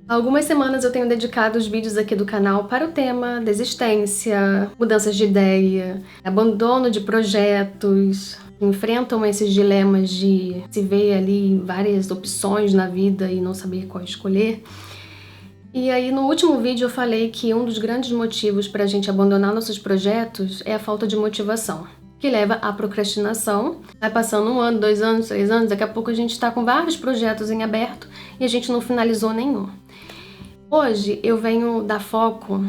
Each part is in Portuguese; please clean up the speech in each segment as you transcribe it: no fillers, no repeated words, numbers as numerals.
Há algumas semanas eu tenho dedicado os vídeos aqui do canal para o tema desistência, mudanças de ideia, abandono de projetos, que enfrentam esses dilemas de se ver ali várias opções na vida e não saber qual escolher. E aí no último vídeo eu falei que um dos grandes motivos para a gente abandonar nossos projetos é a falta de motivação, que leva à procrastinação. Vai passando 1 ano, 2 anos, 3 anos, daqui a pouco a gente está com vários projetos em aberto e a gente não finalizou nenhum. Hoje eu venho dar foco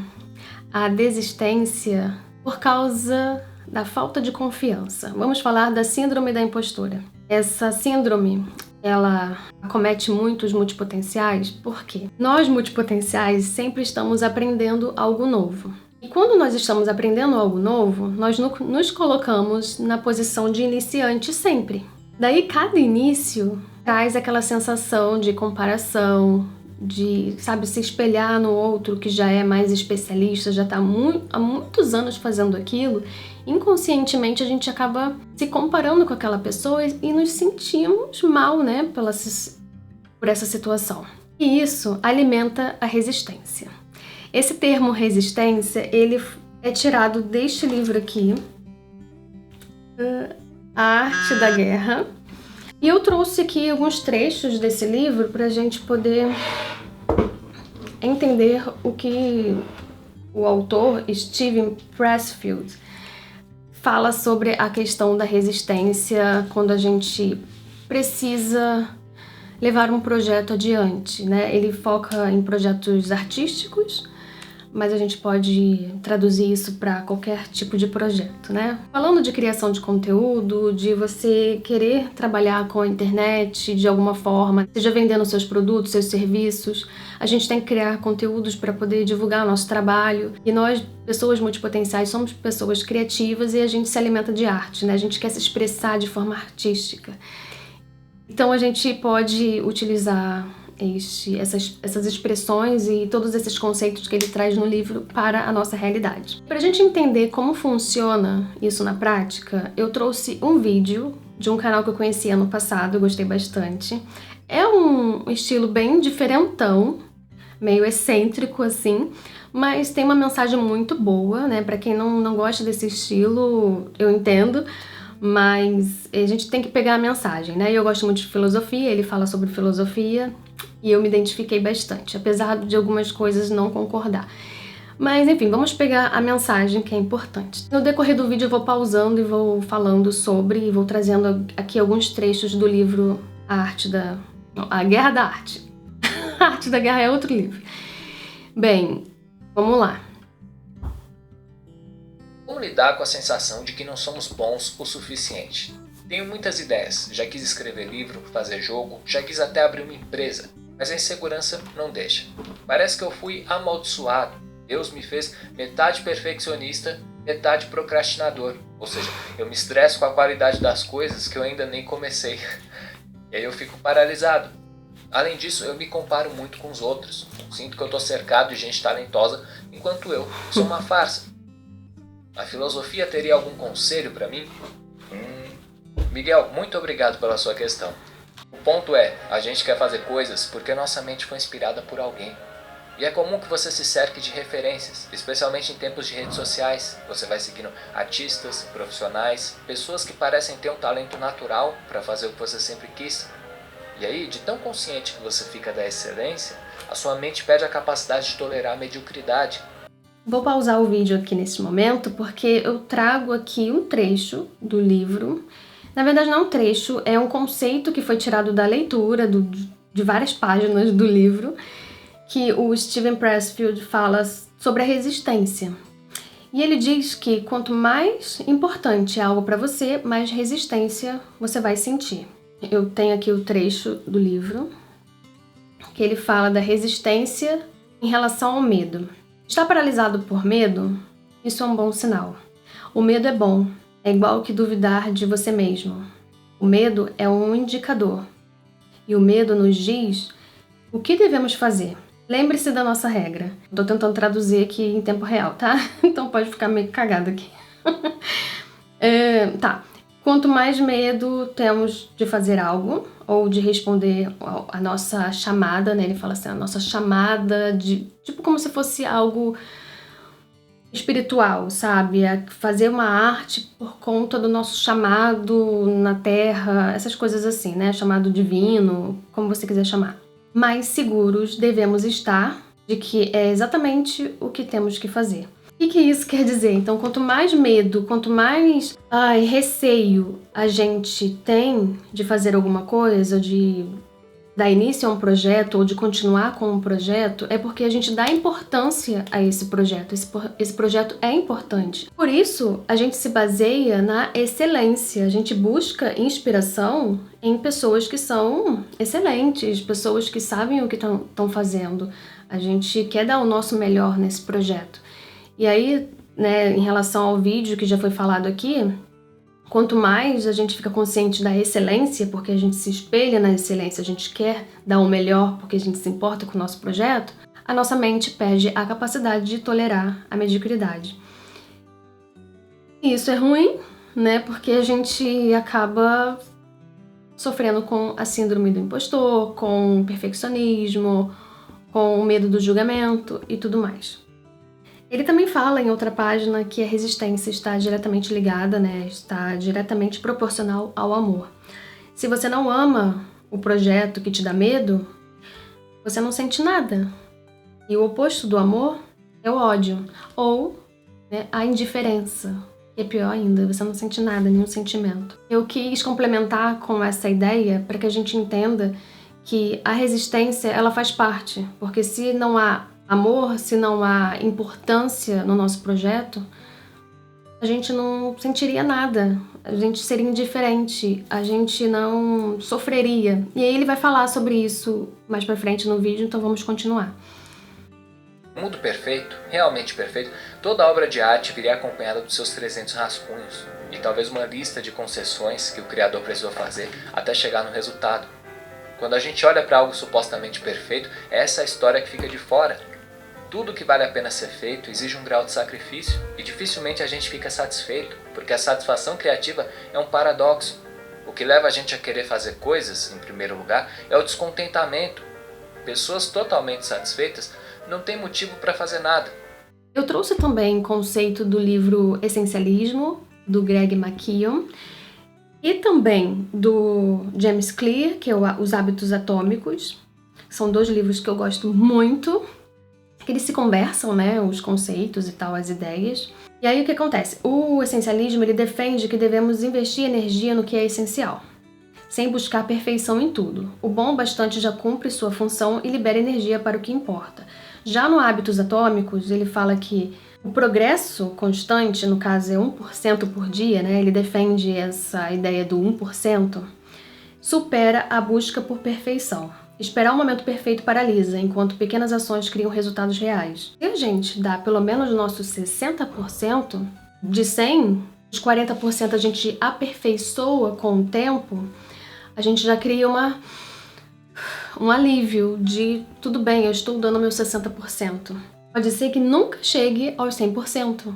à desistência por causa da falta de confiança. Vamos falar da síndrome da impostora. Essa síndrome, ela acomete muitos multipotenciais porque nós multipotenciais sempre estamos aprendendo algo novo. E quando nós estamos aprendendo algo novo, nós nos colocamos na posição de iniciante sempre. Daí cada início traz aquela sensação de comparação, de, sabe, se espelhar no outro que já é mais especialista, já está há muitos anos fazendo aquilo. Inconscientemente a gente acaba se comparando com aquela pessoa e nos sentimos mal, né, por essa situação. E isso alimenta a resistência. Esse termo resistência, ele é tirado deste livro aqui, A Arte da Guerra. E eu trouxe aqui alguns trechos desse livro para a gente poder entender o que o autor Steven Pressfield fala sobre a questão da resistência quando a gente precisa levar um projeto adiante, né? Ele foca em projetos artísticos, mas a gente pode traduzir isso para qualquer tipo de projeto, né? Falando de criação de conteúdo, de você querer trabalhar com a internet de alguma forma, seja vendendo seus produtos, seus serviços, a gente tem que criar conteúdos para poder divulgar o nosso trabalho. E nós, pessoas multipotenciais, somos pessoas criativas e a gente se alimenta de arte, né? A gente quer se expressar de forma artística. Então a gente pode utilizar essas expressões e todos esses conceitos que ele traz no livro para a nossa realidade. Para a gente entender como funciona isso na prática, eu trouxe um vídeo de um canal que eu conheci ano passado, eu gostei bastante. É um estilo bem diferentão, meio excêntrico assim, mas tem uma mensagem muito boa, né? Para quem não gosta desse estilo, eu entendo, mas a gente tem que pegar a mensagem, né? Eu gosto muito de filosofia, ele fala sobre filosofia e eu me identifiquei bastante, apesar de algumas coisas não concordar. Mas enfim, vamos pegar a mensagem que é importante. No decorrer do vídeo eu vou pausando e vou falando sobre, e vou trazendo aqui alguns trechos do livro A Guerra da Arte. A Arte da Guerra é outro livro. Bem, vamos lá. Como lidar com a sensação de que não somos bons o suficiente? Tenho muitas ideias, já quis escrever livro, fazer jogo, já quis até abrir uma empresa, mas a insegurança não deixa. Parece que eu fui amaldiçoado. Deus me fez metade perfeccionista, metade procrastinador. Ou seja, eu me estresso com a qualidade das coisas que eu ainda nem comecei. E aí eu fico paralisado. Além disso, eu me comparo muito com os outros. Sinto que eu estou cercado de gente talentosa, enquanto eu sou uma farsa. A filosofia teria algum conselho para mim? Miguel, muito obrigado pela sua questão. O ponto é, a gente quer fazer coisas porque nossa mente foi inspirada por alguém. E é comum que você se cerque de referências, especialmente em tempos de redes sociais. Você vai seguindo artistas, profissionais, pessoas que parecem ter um talento natural para fazer o que você sempre quis. E aí, de tão consciente que você fica da excelência, a sua mente perde a capacidade de tolerar a mediocridade. Vou pausar o vídeo aqui nesse momento porque eu trago aqui um trecho do livro. Na verdade não é um trecho, é um conceito que foi tirado da leitura de várias páginas do livro, que o Steven Pressfield fala sobre a resistência. E ele diz que quanto mais importante é algo para você, mais resistência você vai sentir. Eu tenho aqui o trecho do livro, que ele fala da resistência em relação ao medo. Estar paralisado por medo, isso é um bom sinal. O medo é bom, é igual que duvidar de você mesmo. O medo é um indicador. E o medo nos diz o que devemos fazer. Lembre-se da nossa regra. Estou tentando traduzir aqui em tempo real, tá? Então pode ficar meio cagado aqui. Tá. Quanto mais medo temos de fazer algo, ou de responder a nossa chamada, né? Ele fala assim, a nossa chamada de... Tipo como se fosse algo espiritual, sabe? É fazer uma arte por conta do nosso chamado na Terra, essas coisas assim, né? Chamado divino, como você quiser chamar. Mais seguros devemos estar de que é exatamente o que temos que fazer. O que isso quer dizer? Então, quanto mais medo, quanto mais receio a gente tem de fazer alguma coisa, de dar início a um projeto ou de continuar com um projeto, é porque a gente dá importância a esse projeto. Esse projeto é importante. Por isso, a gente se baseia na excelência. A gente busca inspiração em pessoas que são excelentes, pessoas que sabem o que estão fazendo. A gente quer dar o nosso melhor nesse projeto. E aí, né, em relação ao vídeo que já foi falado aqui, quanto mais a gente fica consciente da excelência, porque a gente se espelha na excelência, a gente quer dar o melhor porque a gente se importa com o nosso projeto, a nossa mente perde a capacidade de tolerar a mediocridade. E isso é ruim, né, porque a gente acaba sofrendo com a síndrome do impostor, com o perfeccionismo, com o medo do julgamento e tudo mais. Ele também fala em outra página que a resistência está diretamente ligada, né? Está diretamente proporcional ao amor. Se você não ama o projeto que te dá medo, você não sente nada. E o oposto do amor é o ódio, ou, né, a indiferença, que é pior ainda, você não sente nada, nenhum sentimento. Eu quis complementar com essa ideia para que a gente entenda que a resistência, ela faz parte, porque se não há amor, se não há importância no nosso projeto, a gente não sentiria nada, a gente seria indiferente, a gente não sofreria. E aí ele vai falar sobre isso mais pra frente no vídeo, então vamos continuar. No mundo perfeito, realmente perfeito, toda obra de arte viria acompanhada dos seus 300 rascunhos e talvez uma lista de concessões que o criador precisou fazer até chegar no resultado. Quando a gente olha para algo supostamente perfeito, é essa a história que fica de fora. Tudo que vale a pena ser feito exige um grau de sacrifício e dificilmente a gente fica satisfeito, porque a satisfação criativa é um paradoxo. O que leva a gente a querer fazer coisas, em primeiro lugar, é o descontentamento. Pessoas totalmente satisfeitas não têm motivo para fazer nada. Eu trouxe também o conceito do livro Essencialismo, do Greg McKeown, e também do James Clear, que é Os Hábitos Atômicos. São 2 livros que eu gosto muito, que eles se conversam, né, os conceitos e tal, as ideias. E aí o que acontece? O essencialismo, ele defende que devemos investir energia no que é essencial, sem buscar perfeição em tudo. O bom bastante já cumpre sua função e libera energia para o que importa. Já no Hábitos Atômicos, ele fala que o progresso constante, no caso é 1% por dia, né, ele defende essa ideia do 1%, supera a busca por perfeição. Esperar o momento perfeito paralisa, enquanto pequenas ações criam resultados reais. Se a gente dá pelo menos o nosso 60%, de 100, os 40% a gente aperfeiçoa com o tempo, a gente já cria um alívio de tudo bem, eu estou dando meu 60%. Pode ser que nunca chegue aos 100%,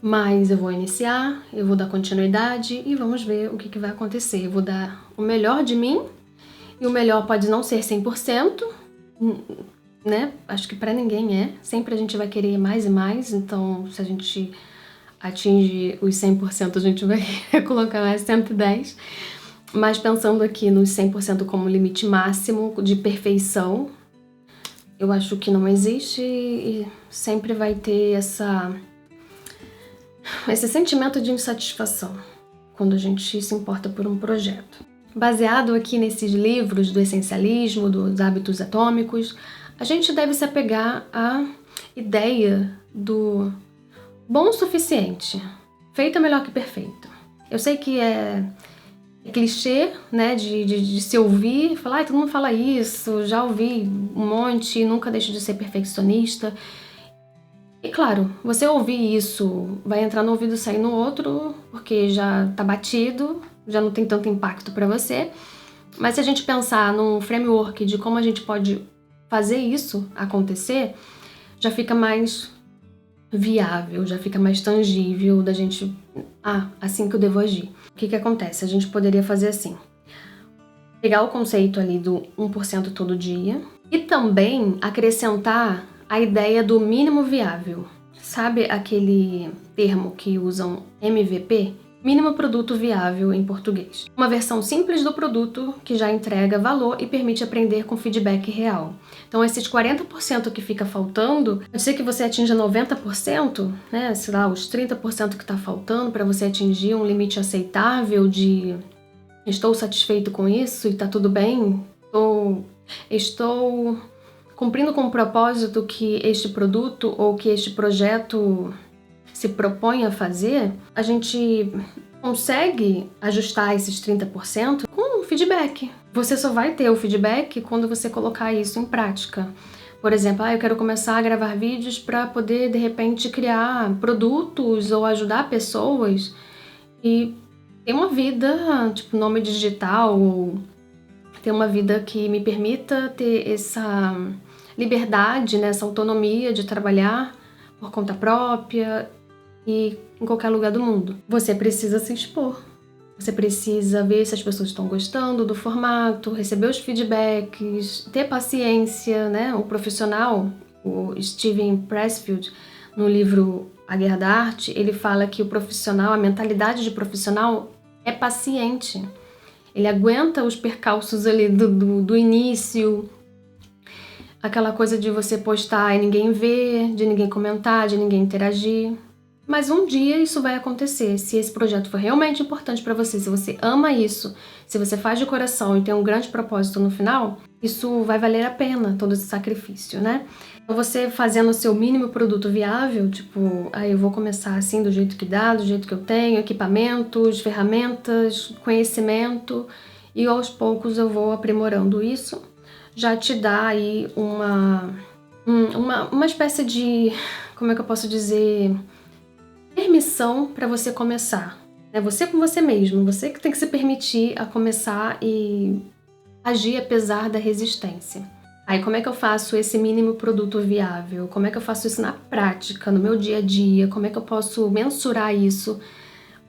mas eu vou iniciar, eu vou dar continuidade e vamos ver o que vai acontecer. Eu vou dar o melhor de mim. E o melhor pode não ser 100%, né? Acho que pra ninguém é. Sempre a gente vai querer mais e mais, então se a gente atinge os 100%, a gente vai colocar mais 110%. Mas pensando aqui nos 100% como limite máximo de perfeição, eu acho que não existe e sempre vai ter esse sentimento de insatisfação quando a gente se importa por um projeto. Baseado aqui nesses livros do essencialismo, dos hábitos atômicos, a gente deve se apegar à ideia do bom o suficiente. Feito é melhor que perfeito. Eu sei que é clichê, né, de se ouvir, falar, todo mundo fala isso, já ouvi um monte, nunca deixo de ser perfeccionista. E claro, você ouvir isso vai entrar no ouvido e sair no outro, porque já tá batido, já não tem tanto impacto para você. Mas se a gente pensar num framework de como a gente pode fazer isso acontecer, já fica mais viável, já fica mais tangível da gente, assim que eu devo agir. O que acontece? A gente poderia fazer assim. pegar o conceito ali do 1% todo dia e também acrescentar a ideia do mínimo viável. Sabe aquele termo que usam MVP? Mínimo produto viável em português. Uma versão simples do produto que já entrega valor e permite aprender com feedback real. Então, esses 40% que fica faltando, pode ser que você atinja 90%, né? Sei lá, os 30% que está faltando para você atingir um limite aceitável de estou satisfeito com isso e está tudo bem, estou cumprindo com o propósito que este produto ou que este projeto se propõe a fazer, a gente consegue ajustar esses 30% com um feedback. Você só vai ter o feedback quando você colocar isso em prática. Por exemplo, eu quero começar a gravar vídeos para poder, de repente, criar produtos ou ajudar pessoas e ter uma vida, tipo, nômade digital, ou ter uma vida que me permita ter essa liberdade, né, essa autonomia de trabalhar por conta própria e em qualquer lugar do mundo. Você precisa se expor. Você precisa ver se as pessoas estão gostando do formato, receber os feedbacks, ter paciência, né? O profissional, o Steven Pressfield, no livro A Guerra da Arte, ele fala que o profissional, a mentalidade de profissional é paciente. Ele aguenta os percalços ali do início, aquela coisa de você postar e ninguém ver, de ninguém comentar, de ninguém interagir. Mas um dia isso vai acontecer, se esse projeto for realmente importante para você, se você ama isso, se você faz de coração e tem um grande propósito no final, isso vai valer a pena, todo esse sacrifício, né? Então você fazendo o seu mínimo produto viável, tipo, eu vou começar assim, do jeito que dá, do jeito que eu tenho, equipamentos, ferramentas, conhecimento, e aos poucos eu vou aprimorando isso, já te dá aí uma espécie de, como é que eu posso dizer, permissão para você começar. É você com você mesmo, você que tem que se permitir a começar e agir apesar da resistência. Aí como é que eu faço esse mínimo produto viável? Como é que eu faço isso na prática, no meu dia a dia? Como é que eu posso mensurar isso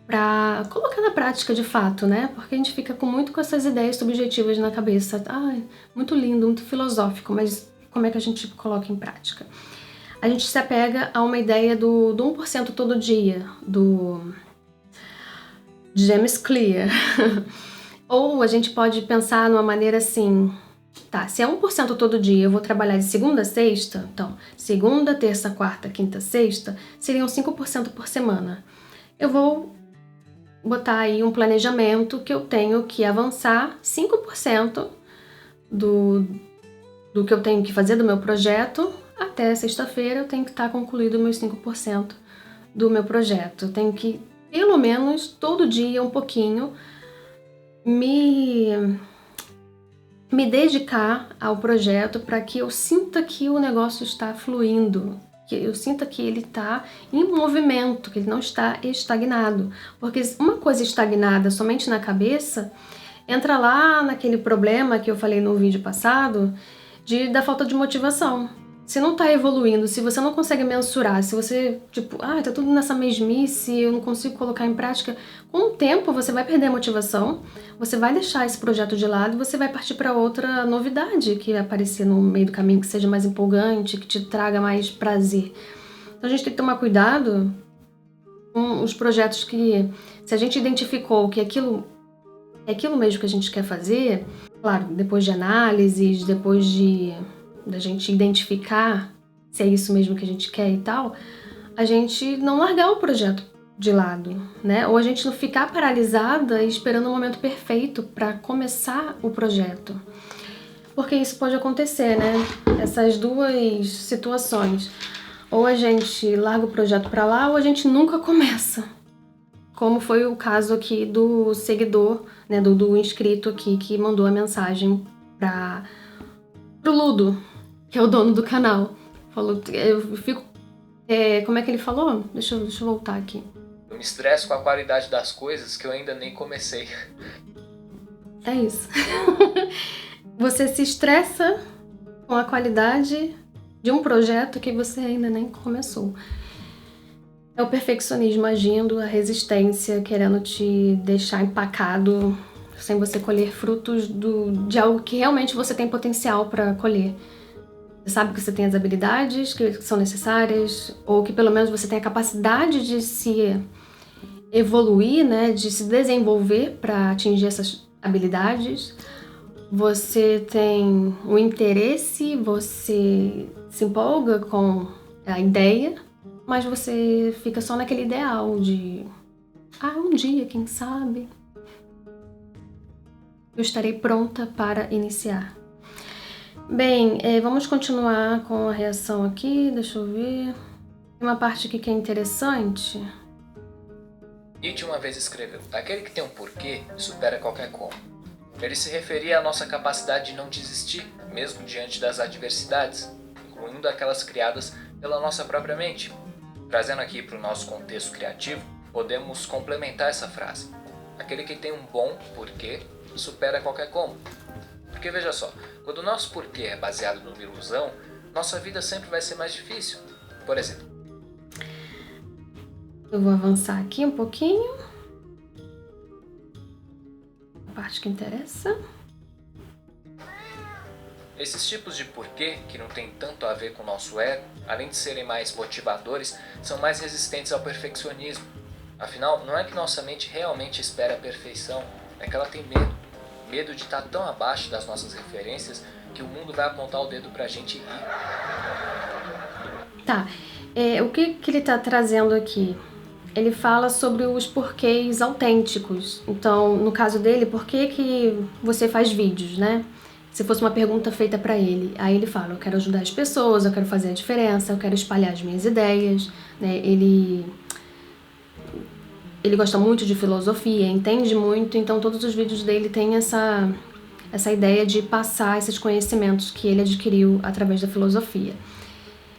para colocar na prática de fato, né? Porque a gente fica muito com essas ideias subjetivas na cabeça. Muito lindo, muito filosófico, mas como é que a gente coloca em prática? A gente se apega a uma ideia do 1% todo dia, do James Clear. Ou a gente pode pensar numa maneira assim, se é 1% todo dia, eu vou trabalhar de segunda a sexta, então, segunda, terça, quarta, quinta, sexta, seriam 5% por semana. Eu vou botar aí um planejamento que eu tenho que avançar 5% do que eu tenho que fazer do meu projeto. Até sexta-feira eu tenho que estar concluído meus 5% do meu projeto. Eu tenho que, pelo menos, todo dia um pouquinho, me dedicar ao projeto para que eu sinta que o negócio está fluindo, que eu sinta que ele está em movimento, que ele não está estagnado. Porque uma coisa estagnada somente na cabeça entra lá naquele problema que eu falei no vídeo passado da falta de motivação. Se não tá evoluindo, se você não consegue mensurar, se você, tá tudo nessa mesmice, eu não consigo colocar em prática, com o tempo você vai perder a motivação, você vai deixar esse projeto de lado e você vai partir para outra novidade que vai aparecer no meio do caminho, que seja mais empolgante, que te traga mais prazer. Então a gente tem que tomar cuidado com os projetos que, se a gente identificou que aquilo é aquilo mesmo que a gente quer fazer, claro, depois de análises, depois da gente identificar se é isso mesmo que a gente quer e tal, a gente não largar o projeto de lado, né? Ou a gente não ficar paralisada esperando o momento perfeito para começar o projeto. Porque isso pode acontecer, né? Essas duas situações. Ou a gente larga o projeto para lá, ou a gente nunca começa. Como foi o caso aqui do seguidor, né? Do inscrito aqui que mandou a mensagem pro Ludo, que é o dono do canal. Falou, eu fico... como é que ele falou? Deixa eu voltar aqui. Eu me estresso com a qualidade das coisas que eu ainda nem comecei. É isso. Você se estressa com a qualidade de um projeto que você ainda nem começou. É o perfeccionismo agindo, a resistência querendo te deixar empacado, sem você colher frutos de algo que realmente você tem potencial para colher. Você sabe que você tem as habilidades que são necessárias, ou que pelo menos você tem a capacidade de se evoluir, né, de se desenvolver para atingir essas habilidades. Você tem o interesse, você se empolga com a ideia, mas você fica só naquele ideal de um dia, quem sabe, eu estarei pronta para iniciar. Bem, vamos continuar com a reação aqui, deixa eu ver. Tem uma parte aqui que é interessante. Nietzsche uma vez escreveu: aquele que tem um porquê supera qualquer como. Ele se referia à nossa capacidade de não desistir, mesmo diante das adversidades, incluindo aquelas criadas pela nossa própria mente. Trazendo aqui para o nosso contexto criativo, podemos complementar essa frase: aquele que tem um bom porquê supera qualquer como. Porque veja só, quando o nosso porquê é baseado numa ilusão, nossa vida sempre vai ser mais difícil. Por exemplo, eu vou avançar aqui um pouquinho. A parte que interessa. esses tipos de porquê, que não tem tanto a ver com o nosso ego, além de serem mais motivadores, são mais resistentes ao perfeccionismo. Afinal, não é que nossa mente realmente espera a perfeição, é que ela tem medo. Medo de estar tão abaixo das nossas referências que o mundo vai apontar o dedo pra gente e rir. Tá, o que ele tá trazendo aqui? Ele fala sobre os porquês autênticos. Então, no caso dele, por que você faz vídeos, né? Se fosse uma pergunta feita pra ele. Aí ele fala: eu quero ajudar as pessoas, eu quero fazer a diferença, eu quero espalhar as minhas ideias, né? Ele gosta muito de filosofia, entende muito, então todos os vídeos dele têm essa ideia de passar esses conhecimentos que ele adquiriu através da filosofia.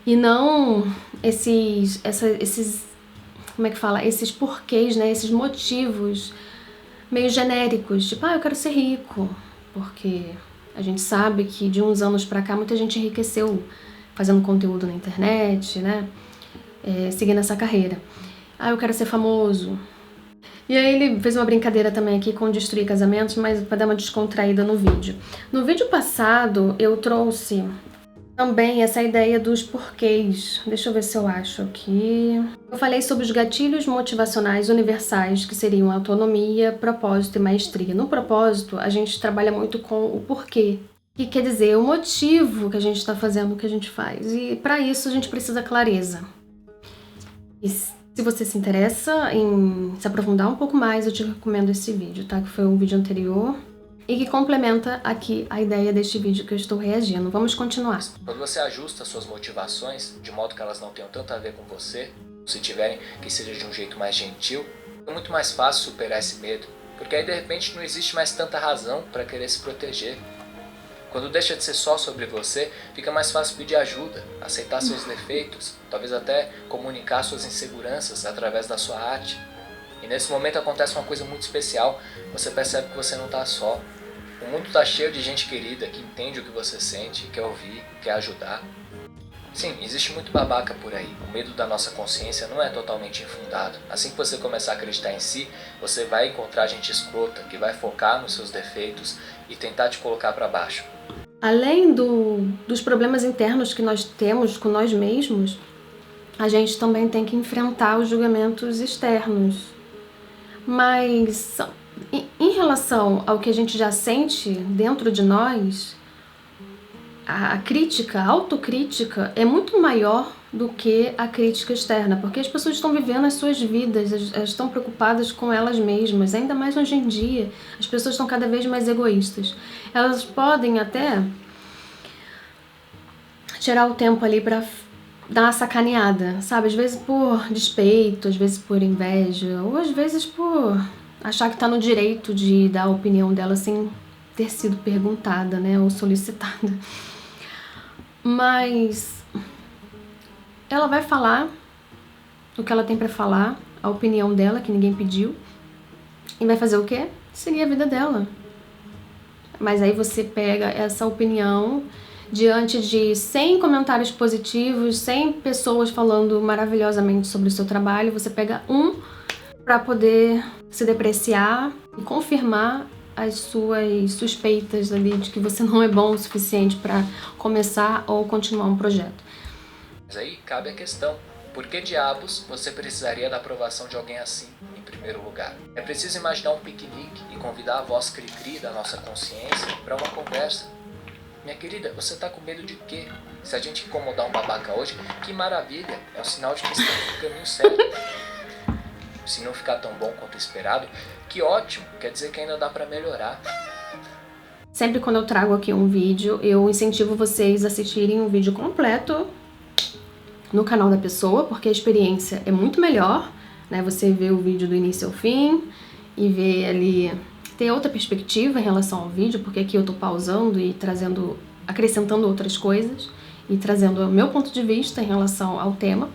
E não esses como é que fala? Esses porquês, né? Esses motivos meio genéricos, tipo, eu quero ser rico, porque a gente sabe que de uns anos pra cá muita gente enriqueceu fazendo conteúdo na internet, né? Seguindo essa carreira. Eu quero ser famoso. E aí ele fez uma brincadeira também aqui com destruir casamentos, mas para dar uma descontraída no vídeo. No vídeo passado eu trouxe também essa ideia dos porquês. Deixa eu ver se eu acho aqui. Eu falei sobre os gatilhos motivacionais universais, que seriam autonomia, propósito e maestria. No propósito, a gente trabalha muito com o porquê, que quer dizer o motivo que a gente está fazendo o que a gente faz. E para isso a gente precisa clareza. E se você se interessa em se aprofundar um pouco mais, eu te recomendo esse vídeo, tá? Que foi um vídeo anterior e que complementa aqui a ideia deste vídeo que eu estou reagindo. Vamos continuar. Quando você ajusta suas motivações de modo que elas não tenham tanto a ver com você, se tiverem, que seja de um jeito mais gentil, é muito mais fácil superar esse medo, porque aí de repente não existe mais tanta razão para querer se proteger. Quando deixa de ser só sobre você, fica mais fácil pedir ajuda, aceitar seus defeitos, talvez até comunicar suas inseguranças através da sua arte. E nesse momento acontece uma coisa muito especial, você percebe que você não está só. O mundo está cheio de gente querida que entende o que você sente, quer ouvir, quer ajudar. Sim, existe muito babaca por aí. O medo da nossa consciência não é totalmente infundado. Assim que você começar a acreditar em si, você vai encontrar gente escrota que vai focar nos seus defeitos e tentar te colocar para baixo. Além dos problemas internos que nós temos com nós mesmos, a gente também tem que enfrentar os julgamentos externos. Mas em relação ao que a gente já sente dentro de nós, a crítica, a autocrítica é muito maior do que a crítica externa, porque as pessoas estão vivendo as suas vidas, elas estão preocupadas com elas mesmas, ainda mais hoje em dia, as pessoas estão cada vez mais egoístas. Elas podem até tirar o tempo ali pra dar uma sacaneada, sabe? Às vezes por despeito, às vezes por inveja, ou às vezes por achar que tá no direito de dar a opinião dela sem ter sido perguntada, né, ou solicitada. Mas ela vai falar o que ela tem pra falar, a opinião dela, que ninguém pediu, e vai fazer o quê? Seguir a vida dela. Mas aí você pega essa opinião diante de 100 comentários positivos, 100 pessoas falando maravilhosamente sobre o seu trabalho, você pega um para poder se depreciar e confirmar as suas suspeitas ali de que você não é bom o suficiente para começar ou continuar um projeto. Mas aí cabe a questão: por que diabos você precisaria da aprovação de alguém assim, em primeiro lugar? É preciso imaginar um piquenique e convidar a voz cri-cri da nossa consciência para uma conversa. Minha querida, você tá com medo de quê? Se a gente incomodar um babaca hoje, que maravilha, é um sinal de que estamos no caminho certo. Se não ficar tão bom quanto esperado, que ótimo, quer dizer que ainda dá para melhorar. Sempre quando eu trago aqui um vídeo, eu incentivo vocês a assistirem o vídeo completo no canal da pessoa, porque a experiência é muito melhor, né? Você vê o vídeo do início ao fim e vê ali, ter outra perspectiva em relação ao vídeo, porque aqui eu tô pausando e trazendo, acrescentando outras coisas e trazendo o meu ponto de vista em relação ao tema.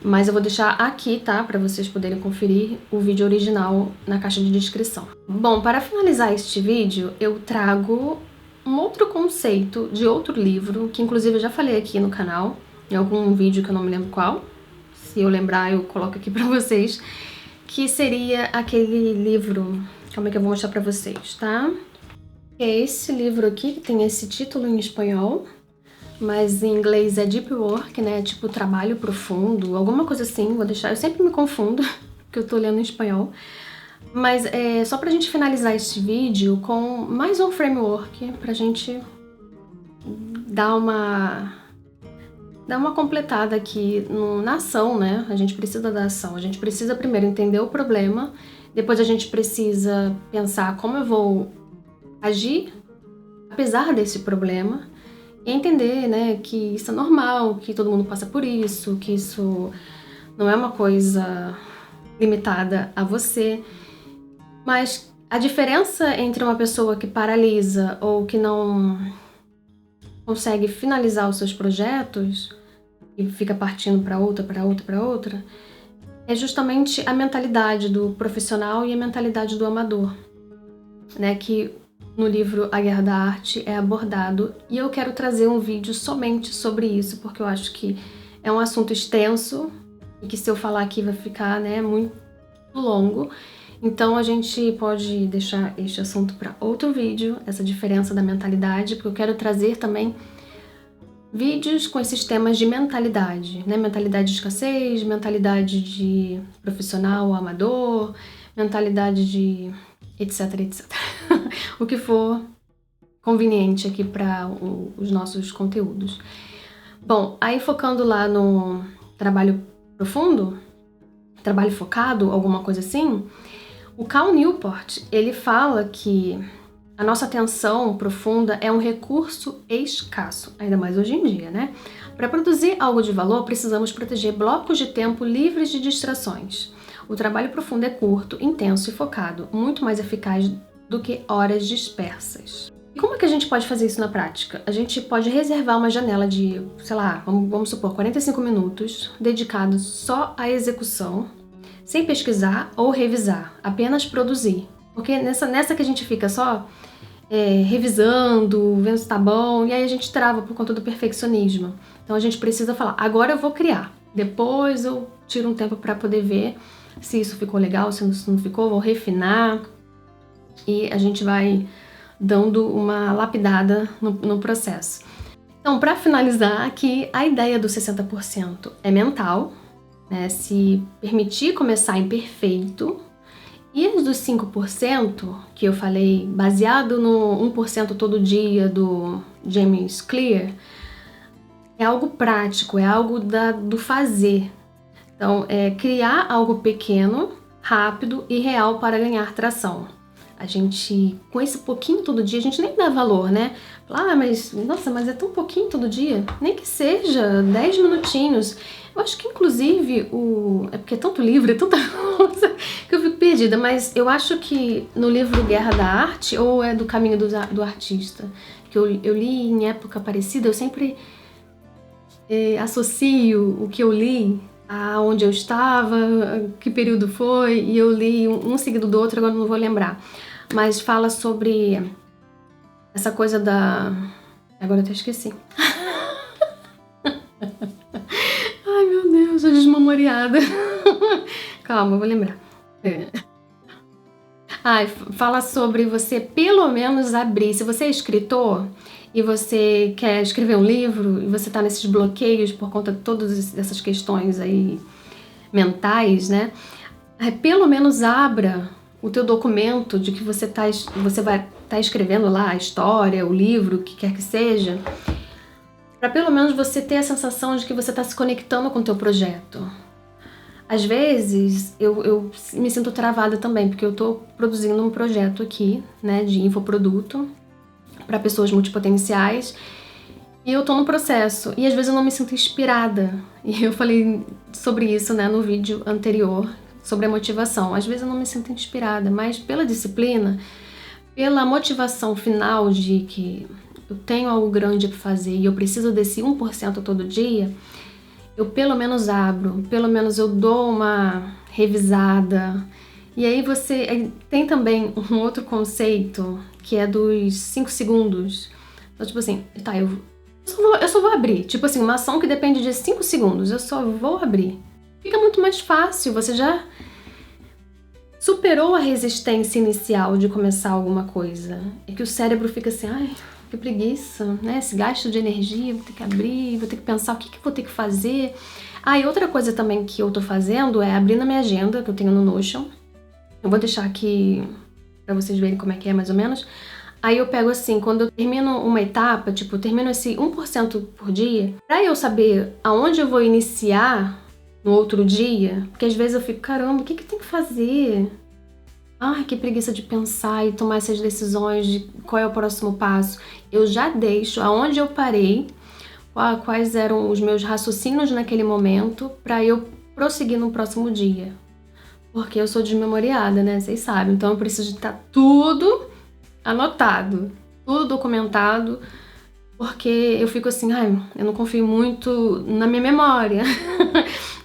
Mas eu vou deixar aqui, tá? Para vocês poderem conferir o vídeo original na caixa de descrição. Bom, para finalizar este vídeo, eu trago um outro conceito de outro livro, que inclusive eu já falei aqui no canal, em algum vídeo que eu não me lembro qual. Se eu lembrar, eu coloco aqui pra vocês. Que seria aquele livro... Calma aí que eu vou mostrar pra vocês, tá? É esse livro aqui, que tem esse título em espanhol, mas em inglês é Deep Work, né? Tipo trabalho profundo, alguma coisa assim. Vou deixar... Eu sempre me confundo, porque eu tô lendo em espanhol. Mas é só pra gente finalizar esse vídeo com mais um framework pra gente dar uma completada aqui na ação, né? A gente precisa da ação. A gente precisa primeiro entender o problema, depois a gente precisa pensar como eu vou agir apesar desse problema e entender, né, que isso é normal, que todo mundo passa por isso, que isso não é uma coisa limitada a você. Mas a diferença entre uma pessoa que paralisa ou que não consegue finalizar os seus projetos e fica partindo para outra, é justamente a mentalidade do profissional e a mentalidade do amador, né? Que no livro A Guerra da Arte é abordado, e eu quero trazer um vídeo somente sobre isso, porque eu acho que é um assunto extenso e que se eu falar aqui vai ficar, né, muito longo. Então a gente pode deixar este assunto para outro vídeo, essa diferença da mentalidade, porque eu quero trazer também vídeos com esses temas de mentalidade, né? Mentalidade de escassez, mentalidade de profissional amador, mentalidade de etc, etc. O que for conveniente aqui para os nossos conteúdos. Bom, aí focando lá no trabalho profundo, trabalho focado, alguma coisa assim, o Cal Newport, ele fala que a nossa atenção profunda é um recurso escasso, ainda mais hoje em dia, né? Para produzir algo de valor, precisamos proteger blocos de tempo livres de distrações. O trabalho profundo é curto, intenso e focado, muito mais eficaz do que horas dispersas. E como é que a gente pode fazer isso na prática? A gente pode reservar uma janela de, sei lá, vamos supor, 45 minutos, dedicados só à execução, sem pesquisar ou revisar, apenas produzir. Porque nessa que a gente fica só revisando, vendo se tá bom, e aí a gente trava por conta do perfeccionismo. Então a gente precisa falar, agora eu vou criar, depois eu tiro um tempo para poder ver se isso ficou legal, se não ficou, vou refinar, e a gente vai dando uma lapidada no processo. Então, para finalizar aqui, a ideia do 60% é mental, né? Se permitir começar imperfeito. E os dos 5%, que eu falei, baseado no 1% todo dia do James Clear, é algo prático, é algo do fazer. Então, é criar algo pequeno, rápido e real para ganhar tração. A gente, com esse pouquinho todo dia, a gente nem dá valor, né? Mas é tão pouquinho todo dia. Nem que seja 10 minutinhos. Eu acho que, inclusive, é porque é tanto livro, é tanta coisa, que eu fico perdida. Mas eu acho que no livro Guerra da Arte, ou é do Caminho do Artista, que eu li em época parecida, eu sempre associo o que eu li a onde eu estava, que período foi, e eu li um seguido do outro, agora não vou lembrar. Mas fala sobre essa coisa da... Agora eu até esqueci. Ai, meu Deus, eu desmemoriada. Calma, eu vou lembrar. Fala sobre você pelo menos abrir. Se você é escritor e você quer escrever um livro e você tá nesses bloqueios por conta de todas essas questões aí mentais, né? Pelo menos abra o teu documento de que você vai estar escrevendo lá a história, o livro, o que quer que seja, para pelo menos você ter a sensação de que você está se conectando com o teu projeto. Às vezes, eu me sinto travada também, porque eu estou produzindo um projeto aqui, né, de infoproduto para pessoas multipotenciais, e eu estou no processo, e às vezes eu não me sinto inspirada. E eu falei sobre isso, né, no vídeo anterior, sobre a motivação. Às vezes eu não me sinto inspirada, mas pela disciplina, pela motivação final de que eu tenho algo grande para fazer e eu preciso desse 1% todo dia, eu pelo menos abro, pelo menos eu dou uma revisada. E aí tem também um outro conceito, que é dos 5 segundos. Então, tipo assim, tá, eu só vou abrir. Tipo assim, uma ação que depende de 5 segundos, eu só vou abrir. Fica muito mais fácil, você já superou a resistência inicial de começar alguma coisa. É que o cérebro fica assim, ai, que preguiça, né? Esse gasto de energia, vou ter que abrir, vou ter que pensar o que eu vou ter que fazer. E outra coisa também que eu tô fazendo é abrir na minha agenda, que eu tenho no Notion. Eu vou deixar aqui pra vocês verem como é que é, mais ou menos. Aí eu pego assim, quando eu termino uma etapa, tipo, eu termino esse 1% por dia, pra eu saber aonde eu vou iniciar no outro dia, porque às vezes eu fico, caramba, o que eu tenho que fazer? Ai, que preguiça de pensar e tomar essas decisões de qual é o próximo passo. Eu já deixo aonde eu parei, quais eram os meus raciocínios naquele momento, pra eu prosseguir no próximo dia. Porque eu sou desmemoriada, né? Vocês sabem. Então eu preciso de estar tudo anotado, tudo documentado, porque eu fico assim, ai, eu não confio muito na minha memória.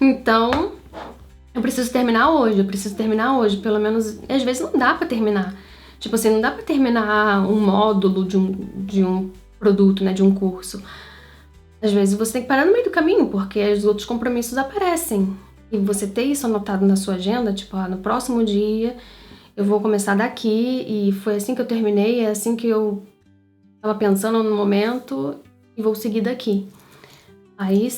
Então, eu preciso terminar hoje, pelo menos, às vezes não dá pra terminar. Tipo assim, não dá pra terminar um módulo de um produto, né, de um curso. Às vezes você tem que parar no meio do caminho, porque os outros compromissos aparecem. E você ter isso anotado na sua agenda, tipo, no próximo dia eu vou começar daqui, e foi assim que eu terminei, é assim que eu tava pensando no momento, e vou seguir daqui. Aí,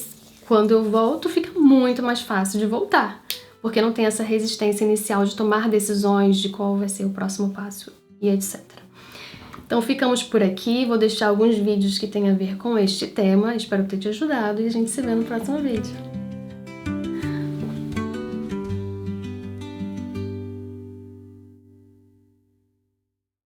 quando eu volto, fica muito mais fácil de voltar, porque não tem essa resistência inicial de tomar decisões de qual vai ser o próximo passo e etc. Então ficamos por aqui, vou deixar alguns vídeos que tem a ver com este tema, espero ter te ajudado e a gente se vê no próximo vídeo.